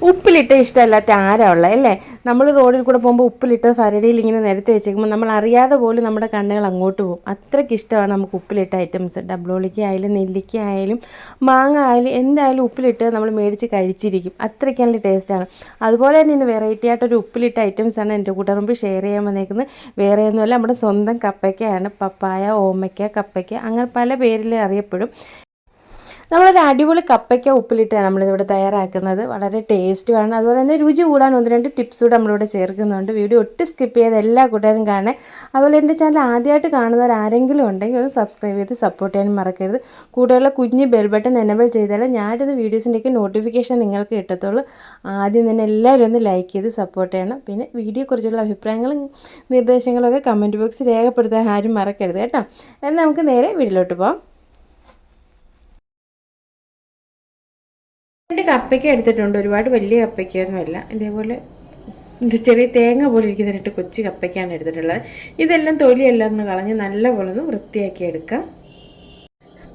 ഉപ്പിലിട്ട് ഇഷ്ടമല്ലാത്ത ആരാ ഉള്ളത് അല്ലേ? നമ്മൾ റോഡിൽ കൂടെ പോകുമ്പോൾ ഉപ്പിലിട്ട് ഫരടിയിൽ ഇങ്ങനെ നിരത്തി വെച്ചേക്കുമ്പോൾ നമ്മൾ അറിയാതെ പോലും നമ്മുടെ കണ്ണുകൾ അങ്ങോട്ട് പോകും. അത്രയ്ക്ക് ഇഷ്ടമാണ് നമുക്ക് ഉപ്പിലിട്ട ഐറ്റംസ്. ഡബ്ലോളിക്ക ആയാലും നെല്ലിക്ക ആയാലും മാങ്ങ ആയാലും എന്തായാലും ഉപ്പിലിട്ട് നമ്മൾ മേടിച്ച് കഴിച്ചിരിക്കും. അത്രയ്ക്ക് നല്ല ടേസ്റ്റാണ്. അതുപോലെ തന്നെ ഇന്ന് വെറൈറ്റി ആയിട്ടൊരു ഉപ്പിലിട്ട ഐറ്റംസാണ് എൻ്റെ കൂട്ടുകാർക്ക് ഷെയർ ചെയ്യാൻ വന്നേക്കുന്നത്. വേറെ ഒന്നുമല്ല, നമ്മുടെ സ്വന്തം കപ്പയ്ക്കയാണ്. പപ്പായ, ഓമയ്ക്ക, കപ്പയ്ക്ക അങ്ങനെ പല പേരിൽ അറിയപ്പെടും. നമ്മളൊരു അടിപൊളി കപ്പയ്ക്ക ഉപ്പിലിട്ടാണ് നമ്മളിതിവിടെ തയ്യാറാക്കുന്നത്. വളരെ ടേസ്റ്റുമാണ്. അതുപോലെ തന്നെ രുചി കൂടാൻ 1-2 ടിപ്സ് കൂടെ നമ്മളിവിടെ ചേർക്കുന്നുണ്ട്. വീഡിയോ ഒട്ടും സ്കിപ്പ് ചെയ്ത് എല്ലാ കൂട്ടുകാരും കാണേ. അതുപോലെ എൻ്റെ ചാനൽ ആദ്യമായിട്ട് കാണുന്നവർ ആരെങ്കിലും ഉണ്ടെങ്കിൽ ഒന്ന് സബ്സ്ക്രൈബ് ചെയ്ത് സപ്പോർട്ട് ചെയ്യാനും മറക്കരുത്. കൂടെയുള്ള കുഞ്ഞ് ബെൽ ബട്ടൺ എനേബിൾ ചെയ്താൽ ഞാനിടുന്ന വീഡിയോസിൻ്റെയൊക്കെ നോട്ടിഫിക്കേഷൻ നിങ്ങൾക്ക് കിട്ടത്തുള്ളൂ. ആദ്യം തന്നെ എല്ലാവരും ഒന്ന് ലൈക്ക് ചെയ്ത് സപ്പോർട്ട് ചെയ്യണം. പിന്നെ വീഡിയോയെക്കുറിച്ചുള്ള അഭിപ്രായങ്ങളും നിർദ്ദേശങ്ങളൊക്കെ കമൻറ്റ് ബോക്സിൽ രേഖപ്പെടുത്താൻ ആരും മറക്കരുത് കേട്ടോ. എന്നാൽ നമുക്ക് നേരെ വീഡിയോയിലോട്ട് പോകാം. 2 കപ്പയ്ക്ക എടുത്തിട്ടുണ്ട്. ഒരുപാട് വലിയ കപ്പയ്ക്കൊന്നുമല്ല. ഇതേപോലെ ഇത് ചെറിയ തേങ്ങ പോലെ ഇരിക്കുന്ന 2 കൊച്ചു കപ്പയ്ക്കാണ് എടുത്തിട്ടുള്ളത്. ഇതെല്ലാം തൊലിയെല്ലാം ഒന്ന് കളഞ്ഞ് നല്ലപോലെ ഒന്ന് വൃത്തിയാക്കി എടുക്കാം.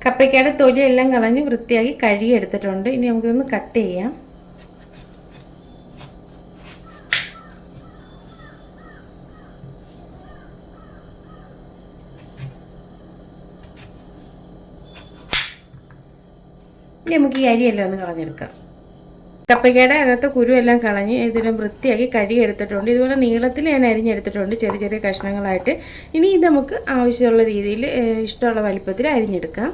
കപ്പയ്ക്കയുടെ തൊലിയെല്ലാം കളഞ്ഞ് വൃത്തിയാക്കി കഴുകി എടുത്തിട്ടുണ്ട്. ഇനി നമുക്കൊന്ന് കട്ട് ചെയ്യാം. ഇനി നമുക്ക് ഈ അരിയെല്ലാം ഒന്ന് കളഞ്ഞെടുക്കാം. കപ്പയ്ക്കയുടെ അകത്ത് കുരുവെല്ലാം കളഞ്ഞ് ഇതിലും വൃത്തിയാക്കി കഴുകി എടുത്തിട്ടുണ്ട്. ഇതുപോലെ നീളത്തിൽ ഞാൻ അരിഞ്ഞെടുത്തിട്ടുണ്ട്, ചെറിയ ചെറിയ കഷ്ണങ്ങളായിട്ട്. ഇനി ഇത് നമുക്ക് ആവശ്യമുള്ള രീതിയിൽ ഇഷ്ടമുള്ള വലിപ്പത്തിൽ അരിഞ്ഞെടുക്കാം.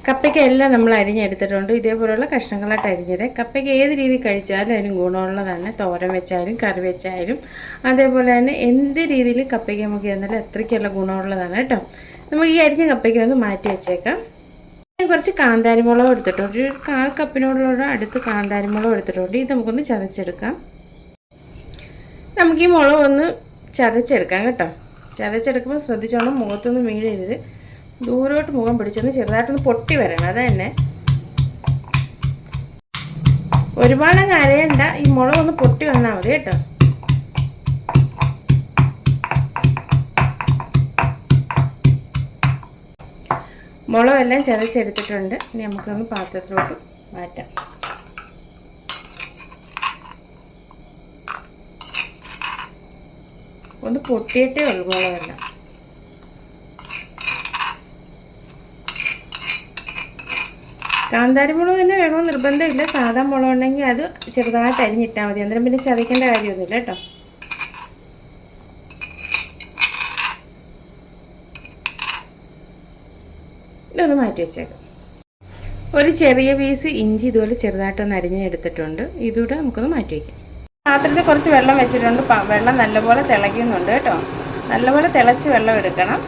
കപ്പയ്ക്ക എല്ലാം നമ്മൾ അരിഞ്ഞെടുത്തിട്ടുണ്ട്. ഇതേപോലെയുള്ള കഷ്ണങ്ങളായിട്ട് അരിഞ്ഞത്. കപ്പയ്ക്ക ഏത് രീതിയിൽ കഴിച്ചാലും അതിന് ഗുണമുള്ളതാണ്. തോരൻ വെച്ചാലും കറി വെച്ചാലും അതേപോലെ തന്നെ എന്ത് രീതിയിലും കപ്പയ്ക്ക നമുക്ക് തന്നാലും അത്രയ്ക്കുള്ള ഗുണമുള്ളതാണ് കേട്ടോ. നമുക്ക് ഈ അരിഞ്ഞ കപ്പയ്ക്ക ഒന്ന് മാറ്റി വെച്ചേക്കാം. ഞാൻ കുറച്ച് കാന്താരിമുളക് എടുത്തിട്ടുണ്ട്. ഒരു 1/4 കപ്പിനോടുള്ള അടുത്ത് കാന്താരിമുളക് എടുത്തിട്ടുണ്ട്. ഇത് നമുക്കൊന്ന് ചതച്ചെടുക്കാം. നമുക്ക് ഈ മുളക് ഒന്ന് ചതച്ചെടുക്കാം കേട്ടോ. ചതച്ചെടുക്കുമ്പോൾ ശ്രദ്ധിച്ചോണം മുഖത്തൊന്നും വീഴരുത്. ദൂരോട്ട് മുഖം പിടിച്ചൊന്ന് ചെറുതായിട്ടൊന്ന് പൊട്ടി വരണം. അത് തന്നെ, ഒരുപാടങ്ങ് അരയണ്ട. ഈ മുളകൊന്ന് പൊട്ടി വന്നാൽ മതി കേട്ടോ. മുളകെല്ലാം ചതച്ചെടുത്തിട്ടുണ്ട്. ഇനി നമുക്കൊന്ന് പാത്രത്തിലോട്ട് മാറ്റാം. ഒന്ന് പൊട്ടിയിട്ടേ ഉള്ളൂ മുളകെല്ലാം. കാന്താരിമുളക് തന്നെ വേണമെന്ന് നിർബന്ധമില്ല. സാധാ മുളക് ഉണ്ടെങ്കിൽ അത് ചെറുതായിട്ട് അരിഞ്ഞിട്ടാൽ മതി. അന്നേരം പിന്നെ ചതയ്ക്കേണ്ട കാര്യമൊന്നുമില്ല കേട്ടോ. ഇതൊന്ന് മാറ്റി വെച്ചേക്കാം. ഒരു ചെറിയ പീസ് ഇഞ്ചി ഇതുപോലെ ചെറുതായിട്ടൊന്ന് അരിഞ്ഞെടുത്തിട്ടുണ്ട്. ഇതുകൂടെ നമുക്കൊന്ന് മാറ്റി വയ്ക്കാം. പാത്രത്തിൽ കുറച്ച് വെള്ളം വെച്ചിട്ടുണ്ട്. വെള്ളം നല്ലപോലെ തിളയ്ക്കുന്നുണ്ട് കേട്ടോ. നല്ലപോലെ തിളച്ച് വെള്ളം എടുക്കണം.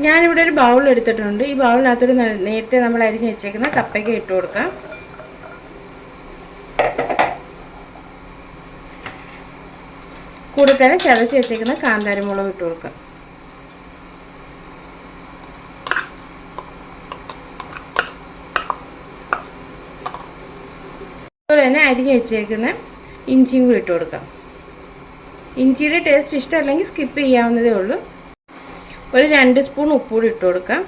ഞാനിവിടെ ഒരു ബൗൾ എടുത്തിട്ടുണ്ട്. ഈ ബൗളിനകത്തൊരു നേരത്തെ നമ്മൾ അരിഞ്ഞ് വെച്ചേക്കുന്ന കപ്പയ്ക്ക ഇട്ട് കൊടുക്കാം. കൂടെ തന്നെ ചതച്ച് വെച്ചേക്കുന്ന കാന്താരിമുളക് ഇട്ട് കൊടുക്കാം. അതുപോലെ തന്നെ അരിഞ്ഞ് വെച്ചേക്കുന്ന ഇഞ്ചിയും കൂടി ഇട്ട് കൊടുക്കാം. ഇഞ്ചിയുടെ ടേസ്റ്റ് ഇഷ്ടമല്ലെങ്കിൽ സ്കിപ്പ് ചെയ്യാവുന്നതേ ഉള്ളൂ. ഒരു 2 സ്പൂൺ ഉപ്പ് കൂടി ഇട്ട് കൊടുക്കാം.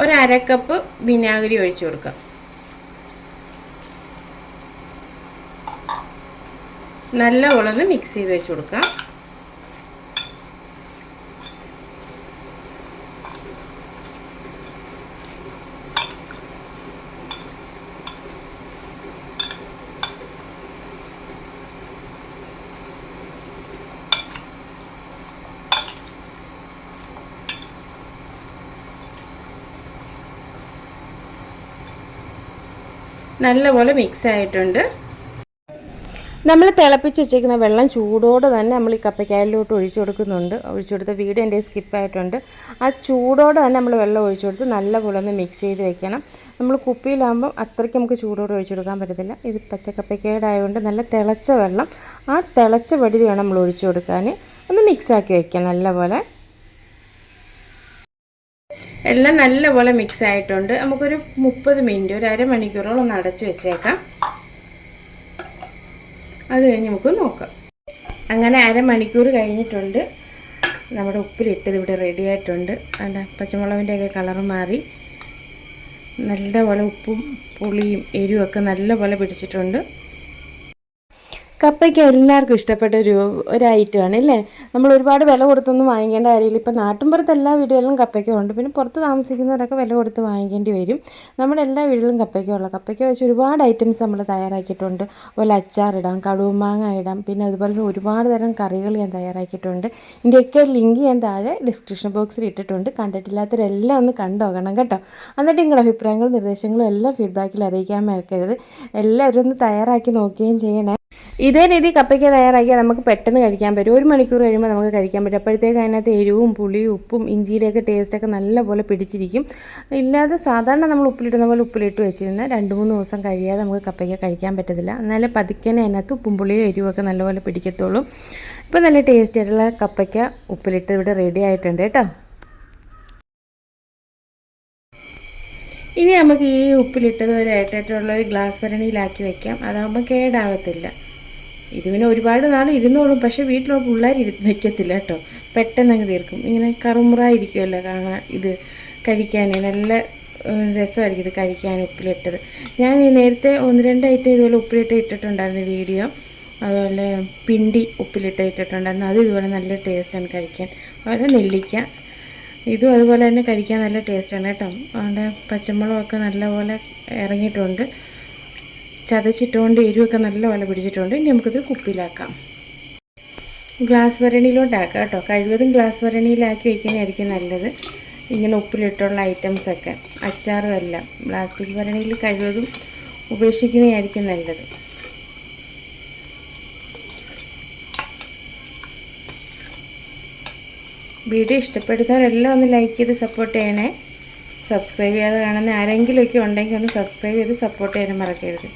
ഒരു 1/2 കപ്പ് വിനാഗിരി ഒഴിച്ചു കൊടുക്കാം. നല്ലപോലെ ഒന്ന് മിക്സ് ചെയ്ത് വെച്ച് കൊടുക്കാം. നല്ലപോലെ മിക്സ് ആയിട്ടുണ്ട്. നമ്മൾ തിളപ്പിച്ച് വെച്ചേക്കുന്ന വെള്ളം ചൂടോടെ തന്നെ നമ്മൾ ഈ കപ്പയ്ക്കായിലോട്ട് ഒഴിച്ചു കൊടുക്കുന്നുണ്ട്. ഒഴിച്ചു കൊടുത്ത വീഡിയോ എൻ്റെ സ്കിപ്പായിട്ടുണ്ട്. ആ ചൂടോടെ തന്നെ നമ്മൾ വെള്ളം ഒഴിച്ചു കൊടുത്ത് നല്ലപോലെ ഒന്ന് മിക്സ് ചെയ്ത് വെക്കണം. നമ്മൾ കുപ്പിയിലാകുമ്പം അത്രയ്ക്ക് നമുക്ക് ചൂടോടെ ഒഴിച്ചു കൊടുക്കാൻ പറ്റത്തില്ല. ഇത് പച്ചക്കപ്പയ്ക്കയുടെ ആയതുകൊണ്ട് നല്ല തിളച്ച വെള്ളം, ആ തിളച്ച വടി വേണം നമ്മൾ ഒഴിച്ചു കൊടുക്കാൻ. ഒന്ന് മിക്സാക്കി വയ്ക്കാം നല്ലപോലെ. എല്ലാം നല്ലപോലെ മിക്സ് ആയിട്ടുണ്ട്. നമുക്കൊരു 30 മിനിറ്റ്, ഒരു അരമണിക്കൂറോളം ഒന്ന് അടച്ച് വെച്ചേക്കാം. അത് കഴിഞ്ഞ് നമുക്ക് നോക്കാം. അങ്ങനെ അരമണിക്കൂർ കഴിഞ്ഞിട്ടുണ്ട്. നമ്മുടെ ഉപ്പിലിട്ടത് ഇവിടെ റെഡി ആയിട്ടുണ്ട്. അതിൻ്റെ പച്ചമുളകിൻ്റെയൊക്കെ കളറ് മാറി നല്ലപോലെ ഉപ്പും പുളിയും എരിവുമൊക്കെ നല്ലപോലെ പിടിച്ചിട്ടുണ്ട്. കപ്പയ്ക്ക് എല്ലാവർക്കും ഇഷ്ടപ്പെട്ട ഒരു ഐറ്റമാണ് അല്ലേ. നമ്മൾ ഒരുപാട് വില കൊടുത്തൊന്നും വാങ്ങിക്കേണ്ട കാര്യമില്ല. ഇപ്പോൾ നാട്ടിൻപുറത്ത് എല്ലാ വീടുകളിലും കപ്പയ്ക്ക ഉണ്ട്. പിന്നെ പുറത്ത് താമസിക്കുന്നവരൊക്കെ വില കൊടുത്ത് വാങ്ങിക്കേണ്ടി വരും. നമ്മുടെ എല്ലാ വീടുകളിലും കപ്പയ്ക്ക വെച്ച് ഒരുപാട് ഐറ്റംസ് നമ്മൾ തയ്യാറാക്കിയിട്ടുണ്ട്. അതുപോലെ അച്ചാറിടാം, കടുമാങ്ങ ഇടാം, പിന്നെ അതുപോലെ ഒരുപാട് തരം കറികൾ ഞാൻ തയ്യാറാക്കിയിട്ടുണ്ട്. ഇതിൻ്റെയൊക്കെ ലിങ്ക് ഞാൻ താഴെ ഡിസ്ക്രിപ്ഷൻ ബോക്സിൽ ഇട്ടിട്ടുണ്ട്. കണ്ടിട്ടില്ലാത്തവരെല്ലാം ഒന്ന് കണ്ടുനോക്കണം കേട്ടോ. എന്നിട്ട് നിങ്ങളുടെ അഭിപ്രായങ്ങളും നിർദ്ദേശങ്ങളും എല്ലാം ഫീഡ്ബാക്കിൽ അറിയിക്കാൻ മറക്കരുത്. എല്ലാവരും ഒന്ന് തയ്യാറാക്കി നോക്കുകയും ചെയ്യണേ. ഇതേ രീതി കപ്പയ്ക്ക തയ്യാറാക്കിയാൽ നമുക്ക് പെട്ടെന്ന് കഴിക്കാൻ പറ്റും. 1 മണിക്കൂർ കഴിയുമ്പോൾ നമുക്ക് കഴിക്കാൻ പറ്റും. അപ്പോഴത്തേക്ക് അതിനകത്ത് എരിവും പുളിയും ഉപ്പും ഇഞ്ചിയുടെയൊക്കെ ടേസ്റ്റൊക്കെ നല്ലപോലെ പിടിച്ചിരിക്കും. ഇല്ലാതെ സാധാരണ നമ്മൾ ഉപ്പിലിടുന്ന പോലെ ഉപ്പിലിട്ട് വെച്ചിരുന്നാൽ 2-3 ദിവസം കഴിയാതെ നമുക്ക് കപ്പയ്ക്ക കഴിക്കാൻ പറ്റത്തില്ല. എന്നാലും പതുക്കനെ അതിനകത്ത് ഉപ്പും പുളിയും എരിവുമൊക്കെ നല്ലപോലെ പിടിക്കത്തുള്ളൂ. ഇപ്പോൾ നല്ല ടേസ്റ്റ് ആയിട്ടുള്ള കപ്പയ്ക്ക ഉപ്പിലിട്ട് ഇവിടെ റെഡി ആയിട്ടുണ്ട് കേട്ടോ. ഇനി നമുക്ക് ഈ ഉപ്പിലിട്ടത് ഒരു ഗ്ലാസ് ഭരണിയിലാക്കി വയ്ക്കാം. അതാകുമ്പോൾ കേടാവത്തില്ല. ഇത് പിന്നെ ഒരുപാട് നാൾ ഇരുന്നോളും. പക്ഷേ വീട്ടിലുള്ള പിള്ളേർ വയ്ക്കത്തില്ല കേട്ടോ. പെട്ടെന്ന് അങ്ങ് തീർക്കും. ഇങ്ങനെ കറുമുറായിരിക്കുമല്ലോ കാണാൻ. ഇത് കഴിക്കാൻ നല്ല രസമായിരിക്കും ഇത് കഴിക്കാൻ ഉപ്പിലിട്ടത്. ഞാൻ നേരത്തെ 1-2 ഐറ്റം ഇതുപോലെ ഉപ്പിലിട്ട് ഇട്ടിട്ടുണ്ടായിരുന്നു വീഡിയോ. അതുപോലെ പിണ്ടി ഉപ്പിലിട്ട് ഇട്ടിട്ടുണ്ടായിരുന്നു. അത് ഇതുപോലെ നല്ല ടേസ്റ്റാണ് കഴിക്കാൻ. അതുപോലെ നെല്ലിക്ക ഇതും അതുപോലെ തന്നെ കഴിക്കാൻ നല്ല ടേസ്റ്റാണ് കേട്ടോ. അതുകൊണ്ട് പച്ചമുളകൊക്കെ നല്ലപോലെ ഇറങ്ങിയിട്ടുണ്ട്. ചതച്ചിട്ടുകൊണ്ട് എരിവൊക്കെ നല്ലപോലെ പിടിച്ചിട്ടുണ്ട്. ഇനി നമുക്കിത് കുപ്പിയിലാക്കാം. ഗ്ലാസ് ഭരണിയിലോട്ടാക്കാം കേട്ടോ. കഴിവതും ഗ്ലാസ് ഭരണിയിലാക്കി വയ്ക്കുന്നതായിരിക്കും നല്ലത്. ഇങ്ങനെ ഉപ്പിലിട്ടുള്ള ഐറ്റംസൊക്കെ അച്ചാറും എല്ലാം പ്ലാസ്റ്റിക് ഭരണിയിൽ കഴിവതും ഉപേക്ഷിക്കുന്നതായിരിക്കും നല്ലത്. വീഡിയോ ഇഷ്ടപ്പെടുന്നവരെല്ലാം ഒന്ന് ലൈക്ക് ചെയ്ത് സപ്പോർട്ട് ചെയ്യണേ. സബ്സ്ക്രൈബ് ചെയ്യാതെ കാണുന്ന ആരെങ്കിലുമൊക്കെ ഉണ്ടെങ്കിൽ ഒന്ന് സബ്സ്ക്രൈബ് ചെയ്ത് സപ്പോർട്ട് ചെയ്യാനും മറക്കരുത്.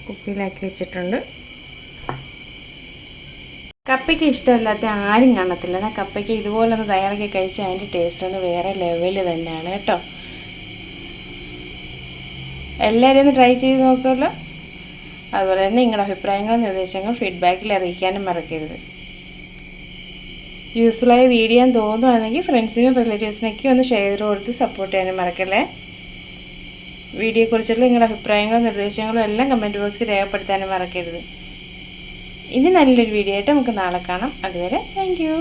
കുപ്പിയിലാക്കി വെച്ചിട്ടുണ്ട്. കപ്പയ്ക്ക് ഇഷ്ടമില്ലാത്ത ആരും കാണത്തില്ല. എന്നാൽ കപ്പയ്ക്ക് ഇതുപോലെ ഒന്ന് തയ്യാറാക്കി കഴിച്ചാൽ അതിൻ്റെ ടേസ്റ്റ് ഒന്ന് വേറെ ലെവൽ തന്നെയാണ് കേട്ടോ. എല്ലാവരും ഒന്ന് ട്രൈ ചെയ്ത് നോക്കുമല്ലോ. അതുപോലെ തന്നെ നിങ്ങളുടെ അഭിപ്രായങ്ങളും നിർദ്ദേശങ്ങളും ഫീഡ്ബാക്കിൽ അറിയിക്കാനും മറക്കരുത്. യൂസ്ഫുള്ളായ വീഡിയോ തോന്നുകയാണെങ്കിൽ ഫ്രണ്ട്സിനും റിലേറ്റീവ്സിനൊക്കെ ഒന്ന് ഷെയർ ചെയ്ത് കൊടുത്ത് സപ്പോർട്ട് ചെയ്യാനും മറക്കല്ലേ. വീഡിയോയെക്കുറിച്ചുള്ള നിങ്ങളുടെ അഭിപ്രായങ്ങളും നിർദ്ദേശങ്ങളും എല്ലാം കമൻറ്റ് ബോക്സിൽ രേഖപ്പെടുത്താനും മറക്കരുത്. ഇനി നല്ലൊരു വീഡിയോ ആയിട്ട് നമുക്ക് നാളെ കാണാം. അതുവരെ താങ്ക് യു.